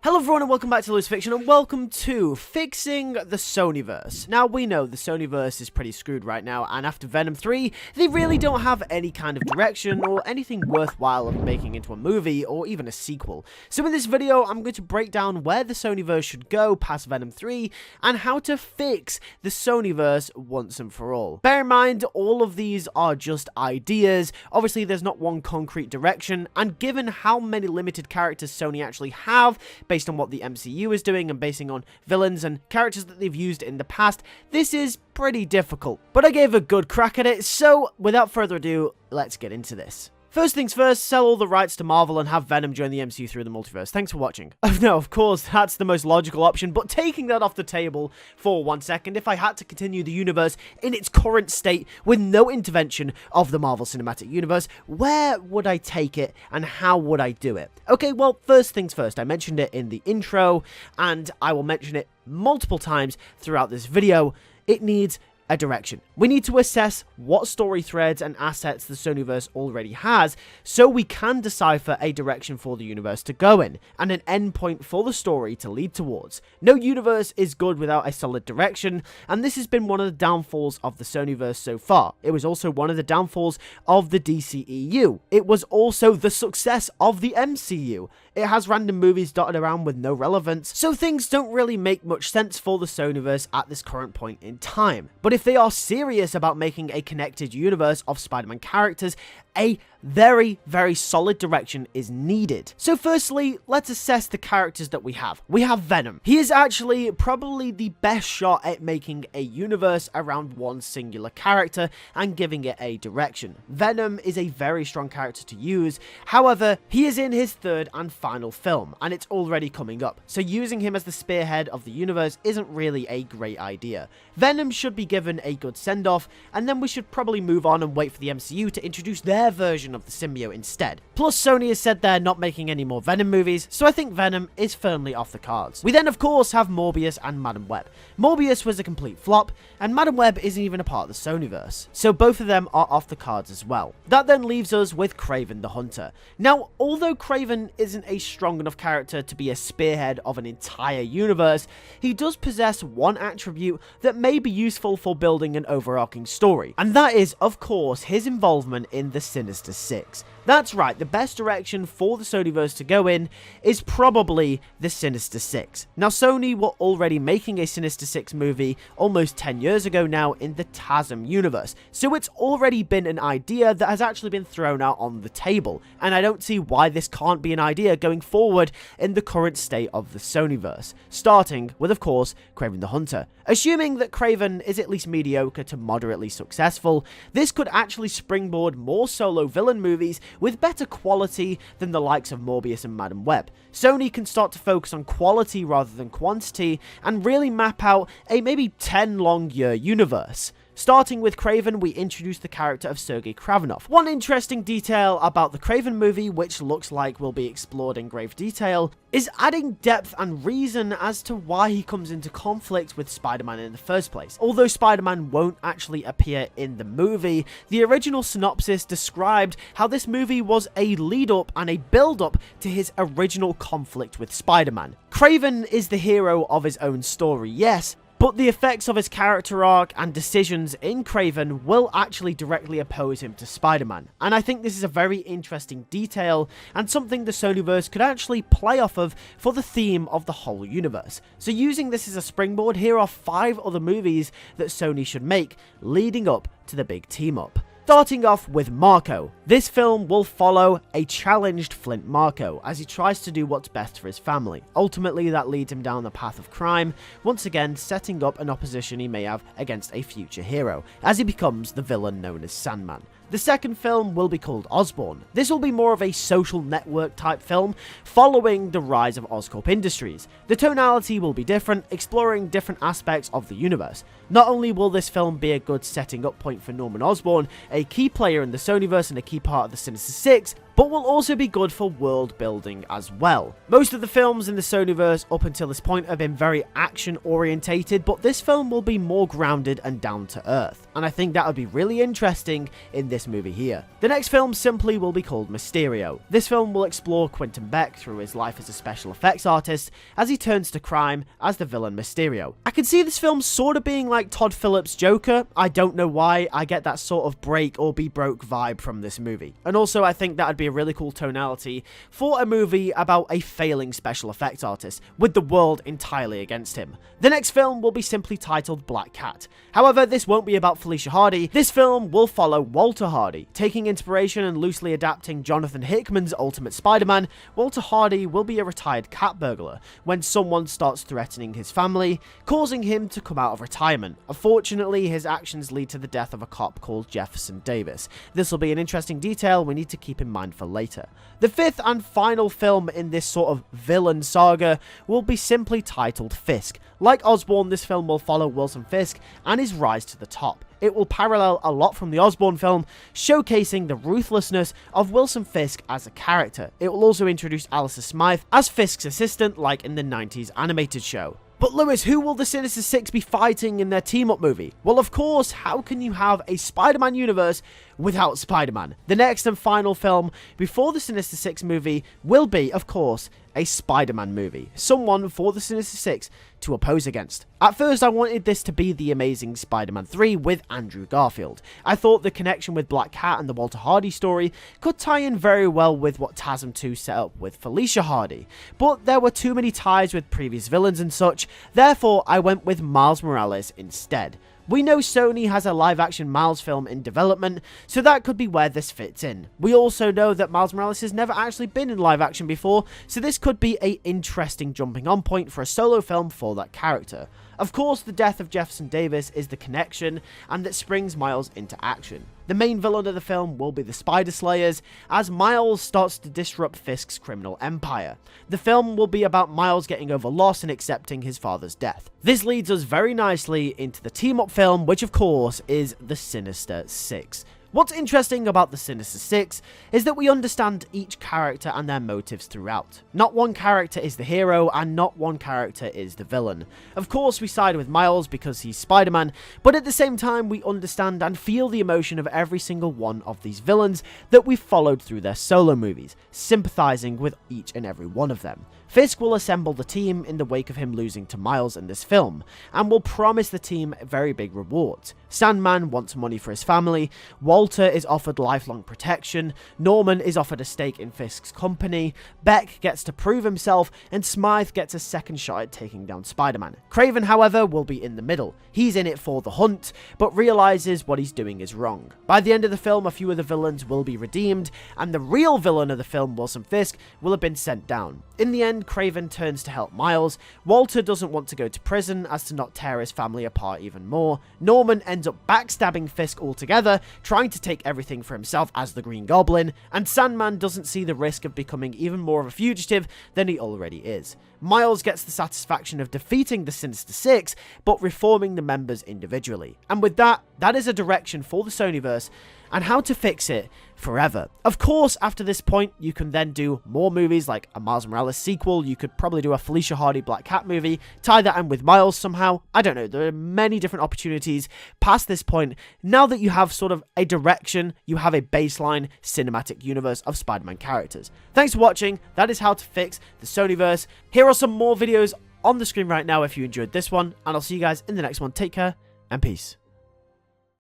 Hello everyone and welcome back to LewisFiction and welcome to Fixing the Sonyverse. Now we know the Sonyverse is pretty screwed right now, and after Venom 3, they really don't have any kind of direction or anything worthwhile of making into a movie or even a sequel. So in this video I'm going to break down where the Sonyverse should go past Venom 3 and how to fix the Sonyverse once and for all. Bear in mind all of these are just ideas, obviously there's not one concrete direction, and given how many limited characters Sony actually have, based on what the MCU is doing and basing on villains and characters that they've used in the past, this is pretty difficult. But I gave a good crack at it, so without further ado, let's get into this. First things first, sell all the rights to Marvel and have Venom join the MCU through the multiverse. Thanks for watching. Oh no, of course, that's the most logical option, but taking that off the table for 1 second, if I had to continue the universe in its current state with no intervention of the Marvel Cinematic Universe, where would I take it and how would I do it? Okay, well, first things first, I mentioned it in the intro, and I will mention it multiple times throughout this video. It needs a direction. We need to assess what story threads and assets the Sonyverse already has so we can decipher a direction for the universe to go in and an endpoint for the story to lead towards. No universe is good without a solid direction, and this has been one of the downfalls of the Sonyverse so far. It was also one of the downfalls of the DCEU. It was also the success of the MCU. It has random movies dotted around with no relevance, so things don't really make much sense for the Sonyverse at this current point in time. But if they are serious about making a connected universe of Spider-Man characters, a very, very solid direction is needed. So firstly, let's assess the characters that we have. We have Venom. He is actually probably the best shot at making a universe around one singular character and giving it a direction. Venom is a very strong character to use, however, he is in his third and final film, and it's already coming up, so using him as the spearhead of the universe isn't really a great idea. Venom should be given a good send-off, and then we should probably move on and wait for the MCU to introduce their version of the symbiote instead. Plus, Sony has said they're not making any more Venom movies, so I think Venom is firmly off the cards. We then, of course, have Morbius and Madam Web. Morbius was a complete flop, and Madam Web isn't even a part of the Sonyverse, so both of them are off the cards as well. That then leaves us with Kraven the Hunter. Now, although Kraven isn't a strong enough character to be a spearhead of an entire universe, he does possess one attribute that may be useful for building an overarching story, and that is, of course, his involvement in the Sinister Six. That's right, the best direction for the Sonyverse to go in is probably the Sinister Six. Now, Sony were already making a Sinister Six movie almost 10 years ago now in the TASM universe, so it's already been an idea that has actually been thrown out on the table, and I don't see why this can't be an idea going forward in the current state of the Sonyverse, starting with, of course, Kraven the Hunter. Assuming that Kraven is at least mediocre to moderately successful, this could actually springboard more solo villain movies with better quality than the likes of Morbius and Madam Web. Sony can start to focus on quality rather than quantity and really map out a maybe 10 long year universe. Starting with Kraven, we introduce the character of Sergei Kravenov. One interesting detail about the Kraven movie, which looks like will be explored in grave detail, is adding depth and reason as to why he comes into conflict with Spider-Man in the first place. Although Spider-Man won't actually appear in the movie, the original synopsis described how this movie was a lead-up and a build-up to his original conflict with Spider-Man. Kraven is the hero of his own story, yes, but the effects of his character arc and decisions in Kraven will actually directly oppose him to Spider-Man, and I think this is a very interesting detail and something the Sonyverse could actually play off of for the theme of the whole universe. So using this as a springboard, here are 5 other movies that Sony should make leading up to the big team-up. Starting off with Marco. This film will follow a challenged Flint Marco as he tries to do what's best for his family. Ultimately, that leads him down the path of crime, once again setting up an opposition he may have against a future hero, as he becomes the villain known as Sandman. The second film will be called Osborn. This will be more of a social network type film, following the rise of Oscorp Industries. The tonality will be different, exploring different aspects of the universe. Not only will this film be a good setting up point for Norman Osborn, a key player in the Sonyverse and a key part of the Sinister Six, but will also be good for world building as well. Most of the films in the Sonyverse up until this point have been very action orientated, but this film will be more grounded and down to earth, and I think that would be really interesting in this movie here. The next film simply will be called Mysterio. This film will explore Quentin Beck through his life as a special effects artist as he turns to crime as the villain Mysterio. I can see this film sort of being like Todd Phillips' Joker. I don't know why, I get that sort of break or be broke vibe from this movie. And also I think that would be a really cool tonality for a movie about a failing special effects artist with the world entirely against him. The next film will be simply titled Black Cat. However, this won't be about Felicia Hardy. This film will follow Walter Hardy. Taking inspiration and loosely adapting Jonathan Hickman's Ultimate Spider-Man, Walter Hardy will be a retired cat burglar when someone starts threatening his family, causing him to come out of retirement. Unfortunately, his actions lead to the death of a cop called Jefferson Davis. This will be an interesting detail we need to keep in mind for later. The fifth and final film in this sort of villain saga will be simply titled Fisk. Like Osborn, this film will follow Wilson Fisk and his rise to the top. It will parallel a lot from the Osborn film, showcasing the ruthlessness of Wilson Fisk as a character. It will also introduce Alistair Smythe as Fisk's assistant, like in the 90s animated show. But Lewis, who will the Sinister Six be fighting in their team-up movie? Well, of course, how can you have a Spider-Man universe without Spider-Man? The next and final film before the Sinister Six movie will be, of course, a Spider-Man movie. Someone for the Sinister Six to oppose against. At first, I wanted this to be The Amazing Spider-Man 3 with Andrew Garfield. I thought the connection with Black Cat and the Walter Hardy story could tie in very well with what TASM 2 set up with Felicia Hardy. But there were too many ties with previous villains and such, therefore I went with Miles Morales instead. We know Sony has a live-action Miles film in development, so that could be where this fits in. We also know that Miles Morales has never actually been in live-action before, so this could be an interesting jumping-on point for a solo film for that character. Of course, the death of Jefferson Davis is the connection, and that springs Miles into action. The main villain of the film will be the Spider Slayers, as Miles starts to disrupt Fisk's criminal empire. The film will be about Miles getting over loss and accepting his father's death. This leads us very nicely into the team-up film, which of course is the Sinister Six. What's interesting about the Sinister Six is that we understand each character and their motives throughout. Not one character is the hero, and not one character is the villain. Of course, we side with Miles because he's Spider-Man, but at the same time, we understand and feel the emotion of every single one of these villains that we've followed through their solo movies, sympathizing with each and every one of them. Fisk will assemble the team in the wake of him losing to Miles in this film, and will promise the team very big rewards. Sandman wants money for his family, Walter is offered lifelong protection, Norman is offered a stake in Fisk's company, Beck gets to prove himself, and Smythe gets a second shot at taking down Spider-Man. Craven, however, will be in the middle. He's in it for the hunt, but realizes what he's doing is wrong. By the end of the film, a few of the villains will be redeemed, and the real villain of the film, Wilson Fisk, will have been sent down. In the end, Craven turns to help Miles, Walter doesn't want to go to prison as to not tear his family apart even more, Norman ends up backstabbing Fisk altogether, trying to take everything for himself as the Green Goblin, and Sandman doesn't see the risk of becoming even more of a fugitive than he already is. Miles gets the satisfaction of defeating the Sinister Six, but reforming the members individually. And with that, that is a direction for the Sonyverse, and how to fix it forever. Of course, after this point, you can then do more movies like a Miles Morales sequel, you could probably do a Felicia Hardy Black Cat movie, tie that in with Miles somehow, I don't know, there are many different opportunities past this point. Now that you have sort of a direction, you have a baseline cinematic universe of Spider-Man characters. Thanks for watching, that is how to fix the Sonyverse. Here are some more videos on the screen right now if you enjoyed this one, and I'll see you guys in the next one. Take care, and peace.